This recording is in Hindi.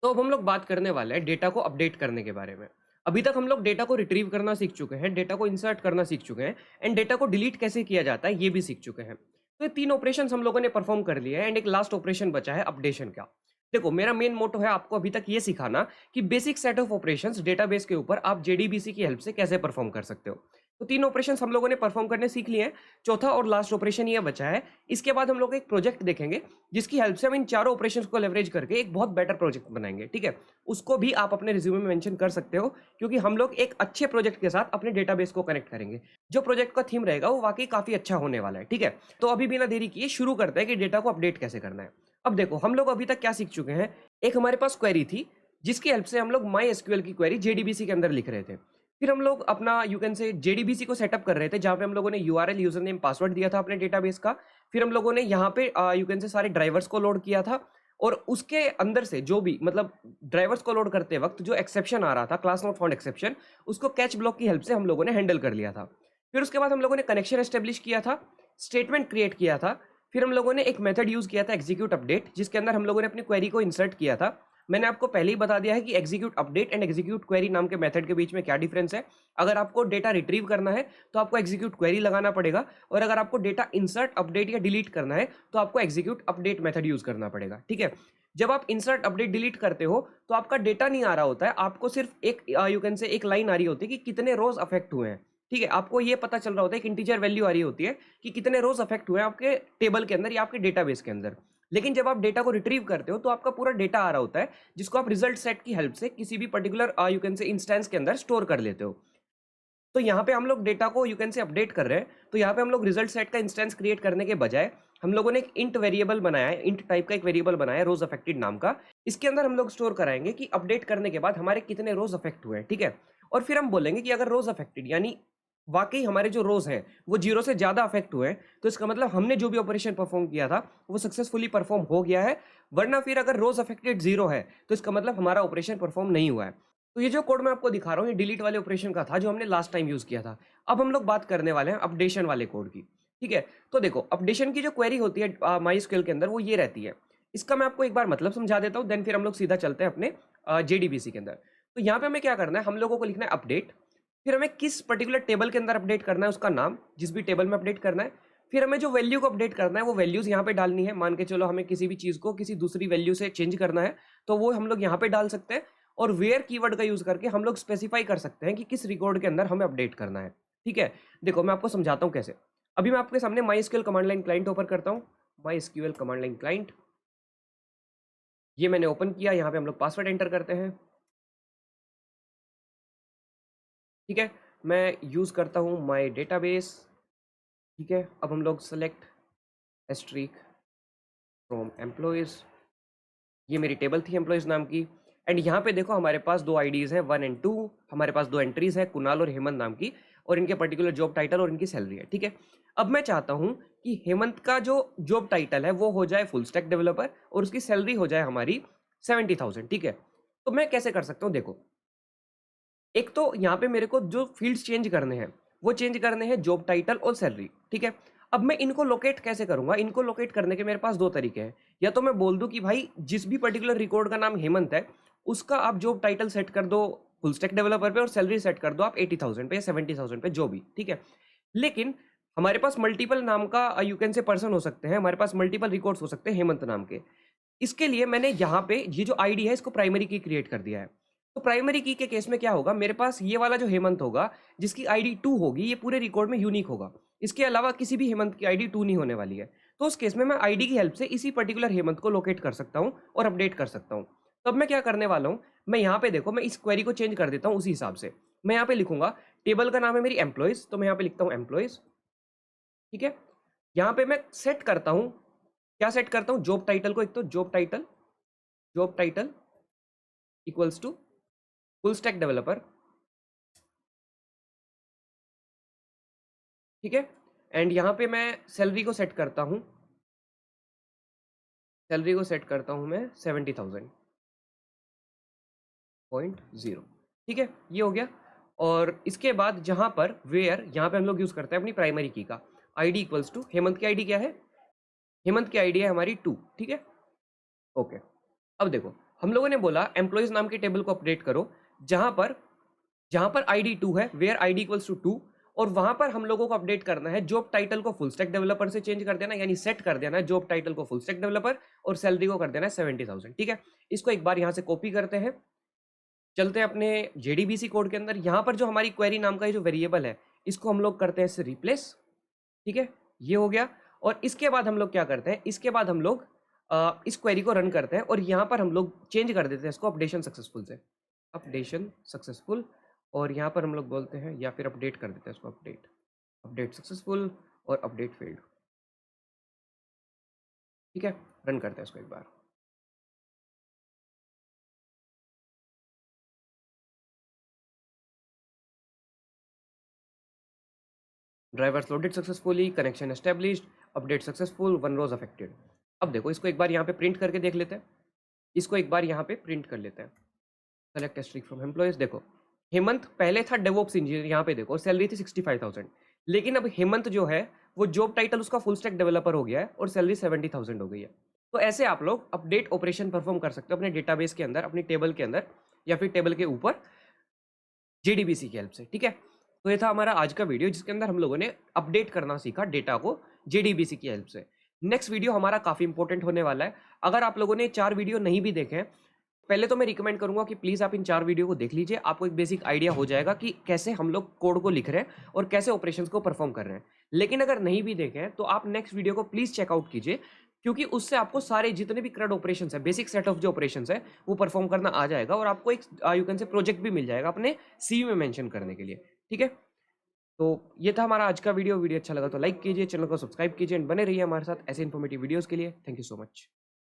तो अब हम लोग बात करने वाले हैं डेटा को अपडेट करने के बारे में। अभी तक हम लोग डेटा को रिट्रीव करना सीख चुके हैं, डेटा को इंसर्ट करना सीख चुके हैं एंड डेटा को डिलीट कैसे किया जाता है ये भी सीख चुके हैं। तो ये तीन ऑपरेशन हम लोगों ने परफॉर्म कर लिए हैं एंड एक लास्ट ऑपरेशन बचा है अपडेशन का। देखो, मेरा मेन मोटो है आपको अभी तक ये सिखाना कि basic set of operations database के ऊपर आप जेडीबीसी की हेल्प से कैसे परफॉर्म कर सकते हो। तो तीन ऑपरेशंस हम लोगों ने परफॉर्म करने सीख लिए हैं। चौथा और लास्ट ऑपरेशन ये बचा है। इसके बाद हम लोग एक प्रोजेक्ट देखेंगे जिसकी हेल्प से हम इन चारों ऑपरेशंस को लेवरेज करके एक बहुत बेटर प्रोजेक्ट बनाएंगे। ठीक है, उसको भी आप अपने रिज्यूमे में मेंशन कर सकते हो, क्योंकि हम लोग एक अच्छे प्रोजेक्ट के साथ अपने डेटाबेस को कनेक्ट करेंगे। जो प्रोजेक्ट का थीम रहेगा वो वाकई काफी अच्छा होने वाला है। ठीक है, तो अभी बिना देरी किए शुरू करते हैं कि डेटा को अपडेट कैसे करना है। अब देखो, हम लोग अभी तक क्या सीख चुके हैं। एक हमारे पास क्वेरी थी जिसकी हेल्प से हम लोग माई एसक्यूएल की क्वेरी जेडीबीसी के अंदर लिख रहे थे। फिर हम लोग अपना यू कैन से जेडीबीसी को सेटअप कर रहे थे, जहां पे हम लोगों ने यूआरएल, यूजर नेम, पासवर्ड दिया था अपने डेटाबेस का। फिर हम लोगों ने यहाँ पे यू कैन से सारे ड्राइवर्स को लोड किया था, और उसके अंदर से जो भी मतलब ड्राइवर्स को लोड करते वक्त जो एक्सेप्शन आ रहा था, क्लास नॉट फाउंड एक्सेप्शन, उसको कैच ब्लॉक की हेल्प से हम लोगों ने हैंडल कर लिया था। फिर उसके बाद हम लोगों ने कनेक्शन एस्टेब्लिश किया था, स्टेटमेंट क्रिएट किया था। फिर हम लोगों ने एक मेथड यूज किया था एग्जीक्यूट अपडेट, जिसके अंदर हम लोगों ने अपनी क्वेरी को इंसर्ट किया था। मैंने आपको पहले ही बता दिया है कि execute update and execute query नाम के मेथड के बीच में क्या डिफरेंस है। अगर आपको डेटा रिट्रीव करना है तो आपको एग्जीक्यूट क्वेरी लगाना पड़ेगा, और अगर आपको डेटा इंसर्ट, अपडेट या डिलीट करना है तो आपको एग्जीक्यूट अपडेट मेथड यूज करना पड़ेगा। ठीक है, जब आप इंसर्ट, अपडेट, डिलीट करते हो तो आपका डेटा नहीं आ रहा होता है, आपको सिर्फ एक यू कैन से एक लाइन आ रही होती है कि कितने रोज अफेक्ट हुए हैं। ठीक है, आपको ये पता चल रहा होता है, एक इंटीजर वैल्यू आ रही होती है कि कितने रोज अफेक्ट हुए हैं आपके टेबल के अंदर या आपके डेटाबेस के अंदर। लेकिन जब आप डेटा को रिट्रीव करते हो तो आपका पूरा डेटा आ रहा होता है, जिसको आप रिजल्ट सेट की हेल्प से किसी भी particular you can say instance के अंदर स्टोर कर लेते हो। तो यहाँ पे हम लोग डेटा को यू कैन से अपडेट कर रहे हैं, तो यहाँ पे हम लोग रिजल्ट सेट का इंस्टेंस क्रिएट करने के बजाय हम लोगों ने एक इंट वेरिएबल बनाया है, इंट टाइप का एक वेरिएबल बनाया है रोज अफेक्टेड नाम का। इसके अंदर हम लोग स्टोर कराएंगे कि अपडेट करने के बाद हमारे कितने रोज अफेक्ट हुए हैं। ठीक है, और फिर हम बोलेंगे कि अगर रोज अफेक्टेड यानी वाकई हमारे जो रोज हैं वो जीरो से ज्यादा अफेक्ट हुए हैं, तो इसका मतलब हमने जो भी ऑपरेशन परफॉर्म किया था वो सक्सेसफुली परफॉर्म हो गया है। वरना फिर अगर रोज अफेक्टेड जीरो है तो इसका मतलब हमारा ऑपरेशन परफॉर्म नहीं हुआ है। तो ये जो कोड मैं आपको दिखा रहा हूँ, ये डिलीट वाले ऑपरेशन का था जो हमने लास्ट टाइम यूज किया था। अब हम लोग बात करने वाले हैं अपडेशन वाले कोड की। ठीक है, तो देखो, अपडेशन की जो क्वेरी होती है माई स्क्यूएल के अंदर वो ये रहती है। इसका मैं आपको एक बार मतलब समझा देता हूँ, देन फिर हम लोग सीधा चलते हैं अपने जेडीबीसी के अंदर। तो यहाँ पे हमें क्या करना है, हम लोगों को लिखना है अपडेट। फिर हमें किस पर्टिकुलर टेबल के अंदर अपडेट करना है उसका नाम, जिस भी टेबल में अपडेट करना है। फिर हमें जो वैल्यू को अपडेट करना है वो वैल्यूज यहाँ पे डालनी है। मान के चलो हमें किसी भी चीज को किसी दूसरी वैल्यू से चेंज करना है, तो वो हम लोग यहाँ पे डाल सकते हैं। और वेयर कीवर्ड का यूज करके हम लोग स्पेसिफाई कर सकते हैं कि किस रिकॉर्ड के अंदर हमें अपडेट करना है। ठीक है, देखो मैं आपको समझाता हूँ कैसे। अभी मैं आपके सामने my SQL command line client open करता हूँ। My SQL command line client, ये मैंने ओपन किया। यहाँ पे हम लोग पासवर्ड एंटर करते हैं। ठीक है, मैं यूज करता हूँ माई डेटाबेस। ठीक है, अब हम लोग सेलेक्ट एस्ट्रिक फ्रॉम एम्प्लॉयज, ये मेरी टेबल थी एम्प्लॉयज नाम की। एंड यहाँ पे देखो हमारे पास दो आईडीज हैं 1 और 2। हमारे पास दो एंट्रीज हैं कुणाल और हेमंत नाम की, और इनके पर्टिकुलर जॉब टाइटल और इनकी सैलरी है। ठीक है, अब मैं चाहता हूँ कि हेमंत का जो जॉब टाइटल है वो हो जाए फुल स्टैक डेवलपर, और उसकी सैलरी हो जाए हमारी 70,000। ठीक है, तो मैं कैसे कर सकता हूँ, देखो, एक तो यहाँ पे मेरे को जो फील्ड्स चेंज करने हैं वो चेंज करने हैं जॉब टाइटल और सैलरी। ठीक है, अब मैं इनको लोकेट कैसे करूंगा, इनको लोकेट करने के मेरे पास दो तरीके हैं। या तो मैं बोल दूं कि भाई जिस भी पर्टिकुलर रिकॉर्ड का नाम हेमंत है उसका आप जॉब टाइटल सेट कर दो फुल स्टैक डेवलपर पे, और सैलरी सेट कर दो आप 80,000 पे या 70,000 पे, जो भी। ठीक है, लेकिन हमारे पास मल्टीपल नाम का यू कैन से पर्सन हो सकते हैं, हमारे पास मल्टीपल रिकॉर्ड्स हो सकते हैं हेमंत नाम के। इसके लिए मैंने यहाँ पे ये जो आईडी है इसको प्राइमरी की क्रिएट कर दिया है। तो प्राइमरी की के केस में क्या होगा, मेरे पास ये वाला जो हेमंत होगा जिसकी आईडी 2 होगी, ये पूरे रिकॉर्ड में यूनिक होगा। इसके अलावा किसी भी हेमंत की आईडी 2 नहीं होने वाली है। तो उस केस में मैं आईडी की हेल्प से इसी पर्टिकुलर हेमंत को लोकेट कर सकता हूँ और अपडेट कर सकता हूँ। तो अब मैं क्या करने वाला हूँ, मैं यहाँ पे देखो, मैं इस क्वेरी को चेंज कर देता हूँ उसी हिसाब से। मैं यहाँ पे लिखूंगा, टेबल का नाम है मेरी एम्प्लॉयज, तो मैं यहाँ पे लिखता हूँ एम्प्लॉयज। ठीक है, यहाँ पे मैं सेट करता हूँ, क्या सेट करता हूँ, जॉब टाइटल को, एक तो job title equals to full stack developer. ठीक है, एंड यहाँ पे मैं सैलरी को सेट करता हूँ, मैं 70,000.0। ठीक है, ये हो गया। और इसके बाद जहाँ पर वेयर, यहाँ पे हम लोग यूज करते हैं अपनी प्राइमरी की का, आईडी इक्वल्स टू हेमंत की आईडी क्या है, हेमंत की आईडी है हमारी 2। ठीक है, ओके। अब देखो, हम लोगों ने बोला एम्प्लॉइज नाम के टेबल को अपडेट करो, जहां पर आईडी 2 है, वेयर आईडी इक्वल्स टू 2, और वहां पर हम लोगों को अपडेट करना है जॉब टाइटल को फुल स्टैक डेवलपर से चेंज कर देना, यानी सेट कर देना है जॉब टाइटल को फुल स्टैक डेवलपर, और सैलरी को कर देना है 70,000। ठीक है, इसको एक बार यहां से कॉपी करते हैं, चलते हैं अपने जेडीबीसी कोड के अंदर। यहाँ पर जो हमारी क्वेरी नाम का जो वेरिएबल है, इसको हम लोग करते हैं इससे रिप्लेस। ठीक है, ये हो गया। और इसके बाद हम लोग क्या करते हैं, इसके बाद हम लोग इस क्वेरी को रन करते हैं, और यहाँ पर हम लोग चेंज कर देते हैं इसको अपडेशन सक्सेसफुल से, अपडेशन सक्सेसफुल, और यहाँ पर हम लोग बोलते हैं, या फिर अपडेट कर देते हैं इसको, अपडेट सक्सेसफुल और अपडेट फेल्ड। ठीक है, रन करते हैं इसको एक बार। Drivers loaded successfully, connection established, update successful, one rows affected. अब देखो इसको एक बार यहाँ पे प्रिंट करके देख लेते हैं, इसको एक बार यहाँ पे प्रिंट कर लेते हैं। सेलेक्ट स्ट्रिक फ्रॉम एम्प्लॉयज, देखो हेमंत पहले था डेवऑप्स इंजीनियर, यहाँ पे देखो सैलरी थी 65,000, लेकिन अब हेमंत जो है वो जॉब टाइटल उसका फुल स्टैक डेवलपर हो गया है और सैलरी 70,000 हो गई है। तो ऐसे आप लोग अपडेट ऑपरेशन परफॉर्म कर सकते हो अपने डेटाबेस के अंदर, अपनी टेबल के अंदर, या फिर टेबल के ऊपर जेडीबीसी की हेल्प से। ठीक है, तो ये था हमारा आज का वीडियो, जिसके अंदर हम लोगों ने अपडेट करना सीखा डेटा को जेडीबीसी की हेल्प से। नेक्स्ट वीडियो हमारा काफी इंपॉर्टेंट होने वाला है। अगर आप लोगों ने 4 वीडियो नहीं भी देखे हैं, पहले तो मैं रिकमेंड करूंगा कि प्लीज आप इन 4 वीडियो को देख लीजिए, आपको एक बेसिक आइडिया हो जाएगा कि कैसे हम लोग कोड को लिख रहे हैं और कैसे ऑपरेशंस को परफॉर्म कर रहे हैं। लेकिन अगर नहीं भी देखे हैं तो आप नेक्स्ट वीडियो को प्लीज चेकआउट कीजिए, क्योंकि उससे आपको सारे जितने भी करंट ऑपरेशंस है, बेसिक सेट ऑफ जो ऑपरेशंस है, वो परफॉर्म करना आ जाएगा, और आपको एक यू कैन से प्रोजेक्ट भी मिल जाएगा अपने सीवी में मेंशन करने के लिए। ठीक है, तो ये था हमारा आज का वीडियो अच्छा लगा तो लाइक कीजिए, चैनल को सब्सक्राइब कीजिए, एंड बने रहिए हमारे साथ ऐसे इन्फॉर्मेटिव वीडियोस के लिए। Thank you so much.